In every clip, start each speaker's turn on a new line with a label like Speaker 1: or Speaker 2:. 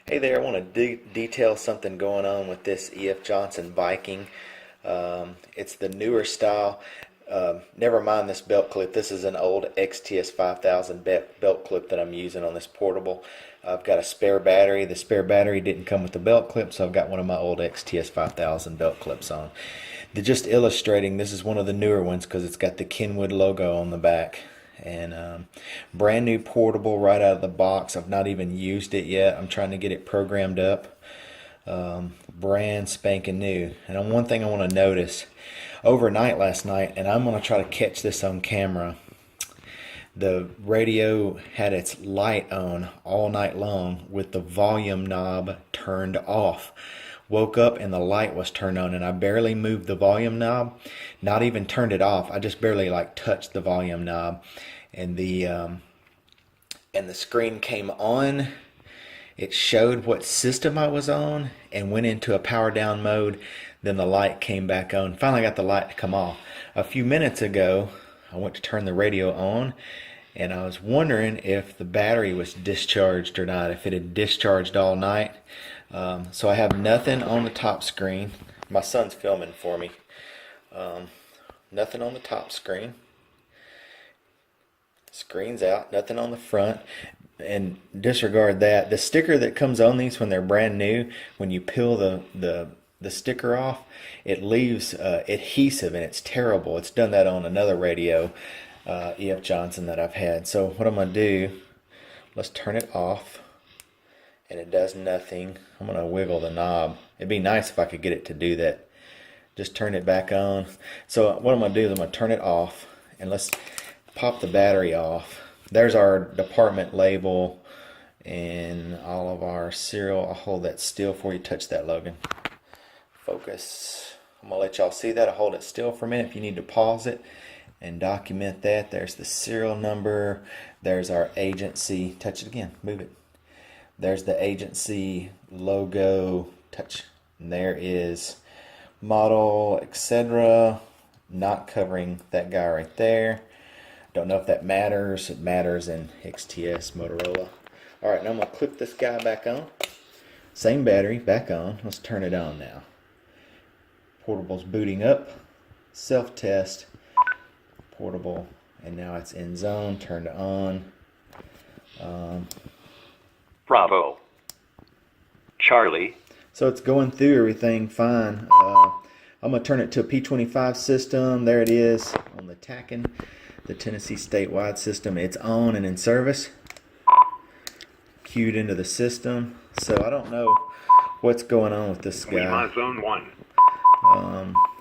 Speaker 1: Hey there, I want to detail something going on with this E.F. Johnson Viking. It's the newer style. Never mind this belt clip. This is an old XTS 5000 belt clip that I'm using on this portable. I've got a spare battery. The spare battery didn't come with the belt clip, so I've got one of my old XTS 5000 belt clips on. They're just illustrating, this is one of the newer ones because it's got the Kenwood logo on the back. And brand new portable right out of the box. I've not even used it yet. I'm trying to get it programmed up. Brand spanking new. And one thing I want to notice, overnight last night, and I'm going to try to catch this on camera, the radio had its light on all night long with the volume knob turned off. Woke up and the light was turned on, and I barely moved the volume knob, not even turned it off. I just barely touched the volume knob, and the screen came on. It showed what system I was on and went into a power down mode. Then the light came back on. Finally got the light to come off. A few minutes ago, I went to turn the radio on, and I was wondering if the battery was discharged or not, if it had discharged all night. So I have nothing on the top screen. My son's filming for me. Nothing on the top screen. Screen's out. Nothing on the front. And disregard that. The sticker that comes on these when they're brand new, when you peel the sticker off, it leaves adhesive, and it's terrible. It's done that on another radio, E.F. Johnson, that I've had. So what I'm going to do, let's turn it off. And it does nothing. I'm going to wiggle the knob. It'd be nice if I could get it to do that. Just turn it back on. So what I'm going to do is I'm going to turn it off, and let's pop the battery off. There's our department label and all of our serial. I'll hold that still for you. Touch that, Logan. Focus. I'm going to let y'all see that. I'll hold it still for a minute if you need to pause it and document that. There's the serial number. There's our agency. Touch it again. Move it. There's the agency logo. Touch. And there is model, etc. Not covering that guy right there. Don't know if that matters. It matters in XTS Motorola. Alright, now I'm going to clip this guy back on. Same battery, back on. Let's turn it on now. Portable's booting up. Self-test. Portable. And now it's in zone. Turned on.
Speaker 2: Bravo. Charlie.
Speaker 1: So it's going through everything fine. I'm going to turn it to a P25 system. There it is on the Tacking, the Tennessee statewide system. It's on and in service. Queued into the system. So I don't know what's going on with this guy.
Speaker 2: My zone 1.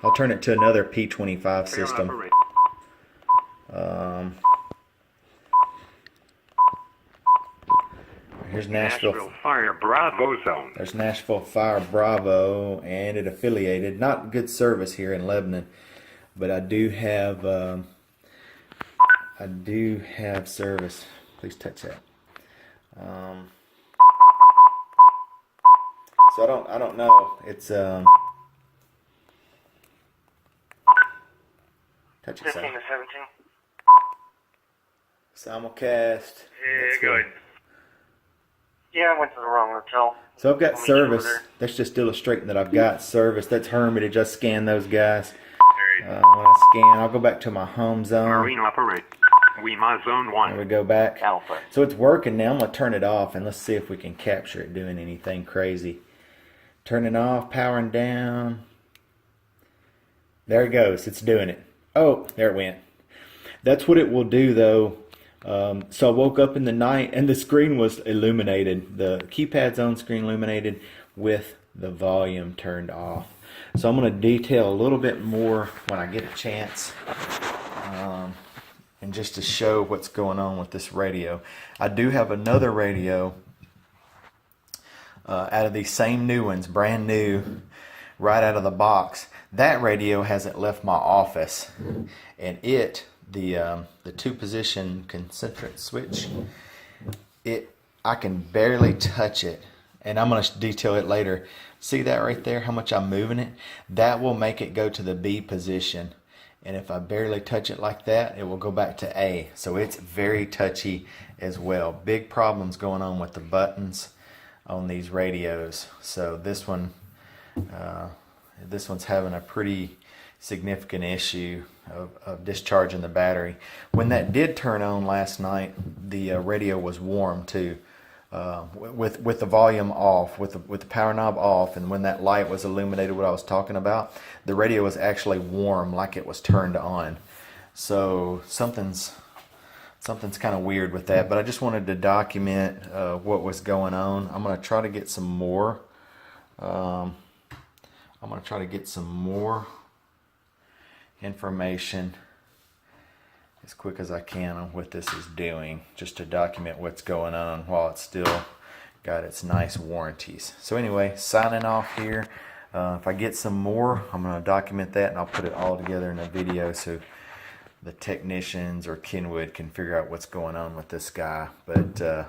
Speaker 1: I'll turn it to another P25 system. Here's Nashville
Speaker 2: Fire Bravo zone.
Speaker 1: There's Nashville Fire Bravo, and it affiliated. Not good service here in Lebanon, but I do have service. Please touch that. So I don't know. It's touch it.
Speaker 3: 15 to 17.
Speaker 1: Simulcast.
Speaker 3: Yeah, good. Yeah, I went to the wrong hotel.
Speaker 1: So I've got service. That's just illustrating that I've got service. That's Hermit. Just scan those guys. When I scan, I'll go back to my home zone.
Speaker 2: Marine operate. We my zone 1.
Speaker 1: And we go back.
Speaker 3: Alpha.
Speaker 1: So it's working now. I'm going to turn it off, and let's see if we can capture it doing anything crazy. Turning off, powering down. There it goes. It's doing it. Oh, there it went. That's what it will do, though. So I woke up in the night, and the screen was illuminated. The keypad's on screen illuminated with the volume turned off. So I'm going to detail a little bit more when I get a chance. And just to show what's going on with this radio. I do have another radio out of these same new ones, brand new, right out of the box. That radio hasn't left my office, and the two-position concentric switch, I can barely touch it, and I'm going to detail it later. See that right there, how much I'm moving it? That will make it go to the B position, and if I barely touch it like that, it will go back to A. So it's very touchy as well. Big problems going on with the buttons. on these radios. So this one, this one's having a pretty significant issue of discharging the battery. When that did turn on last night, the radio was warm too, with the volume off, with the power knob off, and when that light was illuminated, what I was talking about, the radio was actually warm, like it was turned on. So something's kind of weird with that. But I just wanted to document what was going on. I'm going to try to get some more. Information as quick as I can on what this is doing, just to document what's going on while it's still got its nice warranties. So anyway, signing off here. If I get some more, I'm going to document that, and I'll put it all together in a video so the technicians or Kenwood can figure out what's going on with this guy. But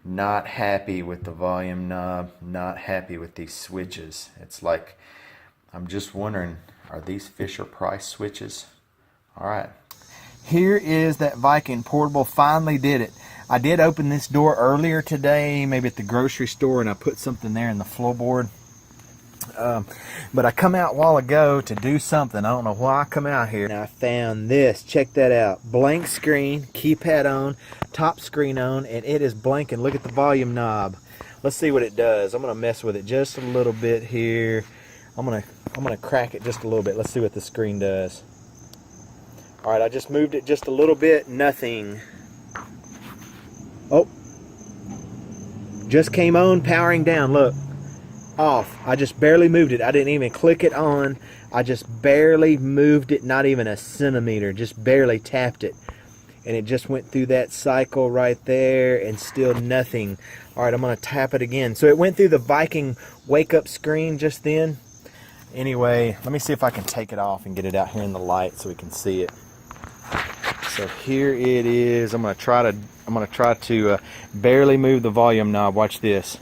Speaker 1: not happy with the volume knob, not happy with these switches. It's like, I'm just wondering, are these Fisher Price switches? Alright. Here is that Viking portable. Finally did it. I did open this door earlier today, maybe at the grocery store, and I put something there in the floorboard. But I come out a while ago to do something. I don't know why I come out here. And I found this. Check that out. Blank screen, keypad on, top screen on, and it is blanking. Look at the volume knob. Let's see what it does. I'm gonna mess with it just a little bit here. I'm gonna crack it just a little bit. Let's see what the screen does. All right, I just moved it just a little bit. Nothing. Oh, just came on, powering down. Look. Off. I just barely moved it. I didn't even click it on. I just barely moved it, not even a centimeter, just barely tapped it, and it just went through that cycle right there, and still nothing. All right, I'm gonna tap it again. So it went through the Viking wake up screen just then. Anyway, let me see if I can take it off and get it out here in the light so we can see it. So here it is. I'm gonna try to barely move the volume knob. Watch this.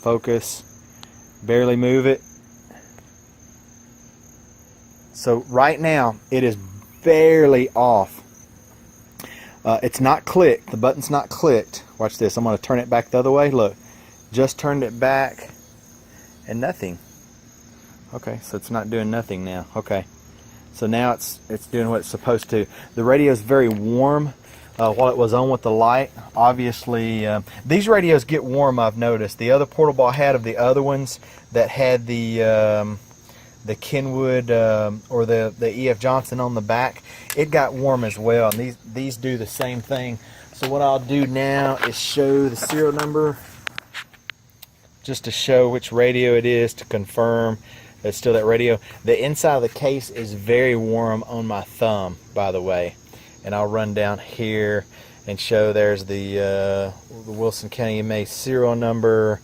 Speaker 1: Focus. Barely move it. So right now it is barely off. It's not clicked. The button's not clicked. Watch this. I'm going to turn it back the other way. Look, just turned it back and nothing. Okay, so it's not doing nothing now. Okay, so now it's doing what it's supposed to. The radio is very warm. While it was on with the light, obviously these radios get warm. I've noticed the other portable I had of the other ones that had the Kenwood or the EF Johnson on the back, it got warm as well, and these do the same thing. So what I'll do now is show the serial number, just to show which radio it is, to confirm it's still that radio. The inside of the case is very warm on my thumb, by the way. And I'll run down here and show there's the Wilson County EMA serial number,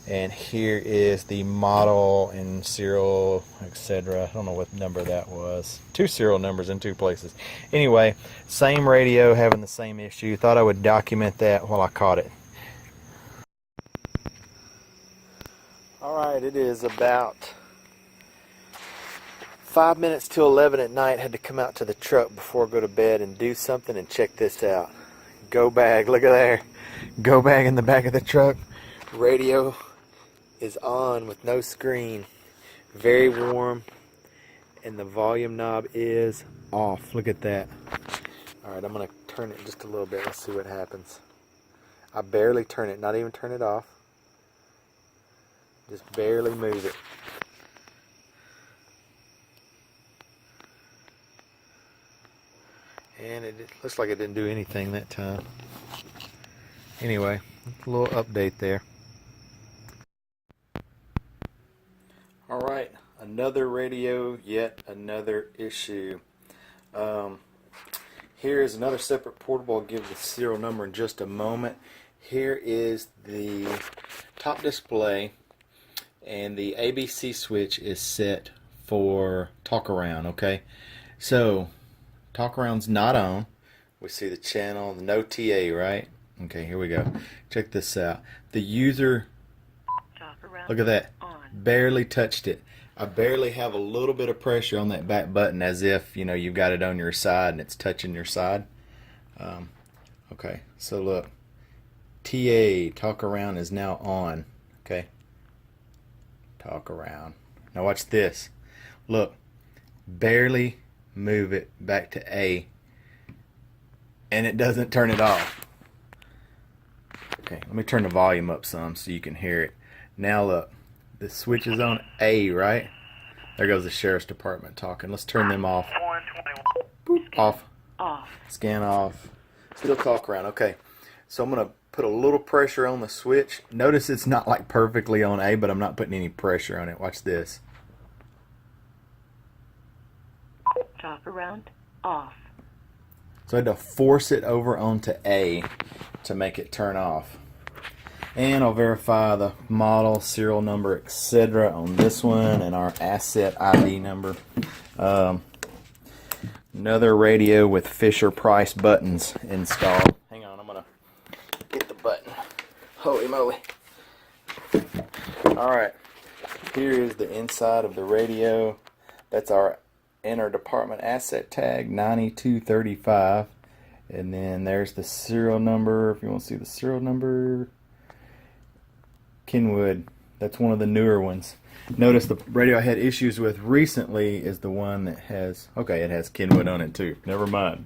Speaker 1: and here is the model and serial, etc. I don't know what number that was. Two serial numbers in two places. Anyway, same radio having the same issue. Thought I would document that while I caught it. Alright, it is about 5 minutes till 11 at night. Had to come out to the truck before I go to bed and do something, and check this out. Go bag, look at there. Go bag in the back of the truck. Radio is on with no screen. Very warm. And the volume knob is off. Look at that. Alright, I'm going to turn it just a little bit. Let's see what happens. I barely turn it, not even turn it off. Just barely move it. And it looks like it didn't do anything that time. Anyway, a little update there. Alright, another radio, yet another issue. Here is another separate portable. I'll give the serial number in just a moment. Here is the top display, and the ABC switch is set for talk around, okay? So talk around's not on. We see the channel, no TA, right? Okay, here we go. Check this out. The user, look at that, barely touched it. I barely have a little bit of pressure on that back button, as if, you know, you've got it on your side and it's touching your side. Okay, so look, TA, talk around, is now on. Okay. Talk around. Now watch this. Look. Barely move it back to A. And it doesn't turn it off. Okay, let me turn the volume up some so you can hear it. Now look. The switch is on A, right? There goes the sheriff's department talking. Let's turn them off.
Speaker 3: 121.
Speaker 1: Boop, off.
Speaker 4: Off.
Speaker 1: Scan off. Still talk around. Okay. So I'm going to put a little pressure on the switch. Notice it's not like perfectly on A, but I'm not putting any pressure on it. Watch this.
Speaker 4: Talk around. Off.
Speaker 1: So I had to force it over onto A to make it turn off. And I'll verify the model, serial number, etc. on this one and our asset ID number. Another radio with Fisher Price buttons installed. Hang on, I'm going to get the button. Holy moly. Alright, here is the inside of the radio. That's our inner department asset tag, 9235. And then there's the serial number, if you want to see the serial number. Kenwood, that's one of the newer ones. Notice the radio I had issues with recently is the one that has, okay, it has Kenwood on it too. Never mind.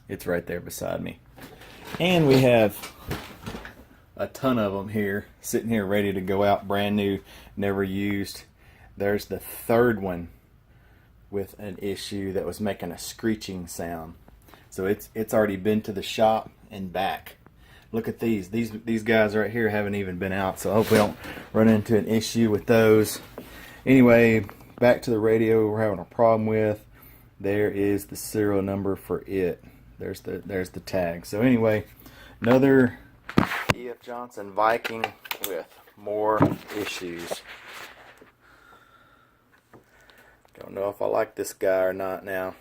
Speaker 1: It's right there beside me. And we have a ton of them here, sitting here ready to go out, brand new, never used. There's the third one with an issue that was making a screeching sound. So it's already been to the shop and back. Look at these. These guys right here haven't even been out, so I hope we don't run into an issue with those. Anyway, back to the radio we're having a problem with. There is the serial number for it. There's the tag. So anyway, another E.F. Johnson Viking with more issues. Don't know if I like this guy or not now.